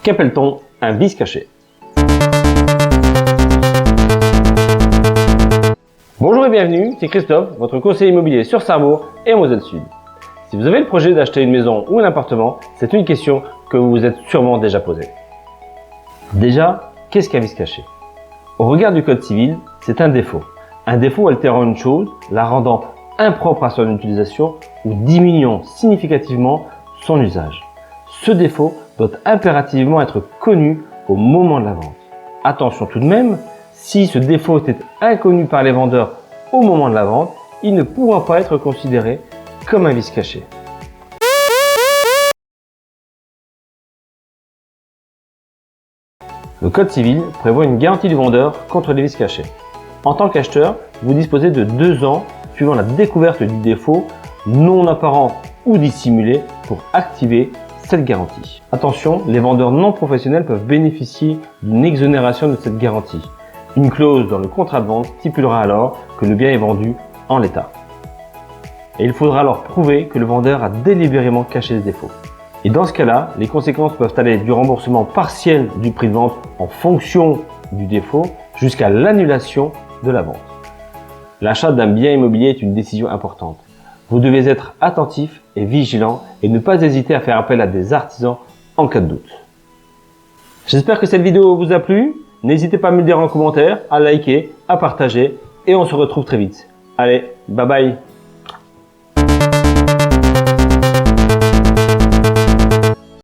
Qu'appelle-t-on un vice caché? Bonjour et bienvenue, c'est Christophe, votre conseiller immobilier sur Sarrebourg et en Moselle Sud. Si vous avez le projet d'acheter une maison ou un appartement, c'est une question que vous vous êtes sûrement déjà posée. Déjà, qu'est-ce qu'un vice caché? Au regard du Code civil, c'est un défaut. Un défaut altérant une chose, la rendant impropre à son utilisation ou diminuant significativement son usage. Ce défaut doit impérativement être connu au moment de la vente. Attention tout de même, si ce défaut était inconnu par les vendeurs au moment de la vente, il ne pourra pas être considéré comme un vice caché. Le Code civil prévoit une garantie du vendeur contre les vices cachés. En tant qu'acheteur, vous disposez de 2 ans suivant la découverte du défaut non apparent ou dissimulé pour activer cette garantie. Attention, les vendeurs non professionnels peuvent bénéficier d'une exonération de cette garantie. Une clause dans le contrat de vente stipulera alors que le bien est vendu en l'état. Et il faudra alors prouver que le vendeur a délibérément caché le défaut. Et dans ce cas-là, les conséquences peuvent aller du remboursement partiel du prix de vente en fonction du défaut jusqu'à l'annulation de la vente. L'achat d'un bien immobilier est une décision importante. Vous devez être attentif et vigilant et ne pas hésiter à faire appel à des artisans en cas de doute. J'espère que cette vidéo vous a plu. N'hésitez pas à me le dire en commentaire, à liker, à partager et on se retrouve très vite. Allez, bye bye!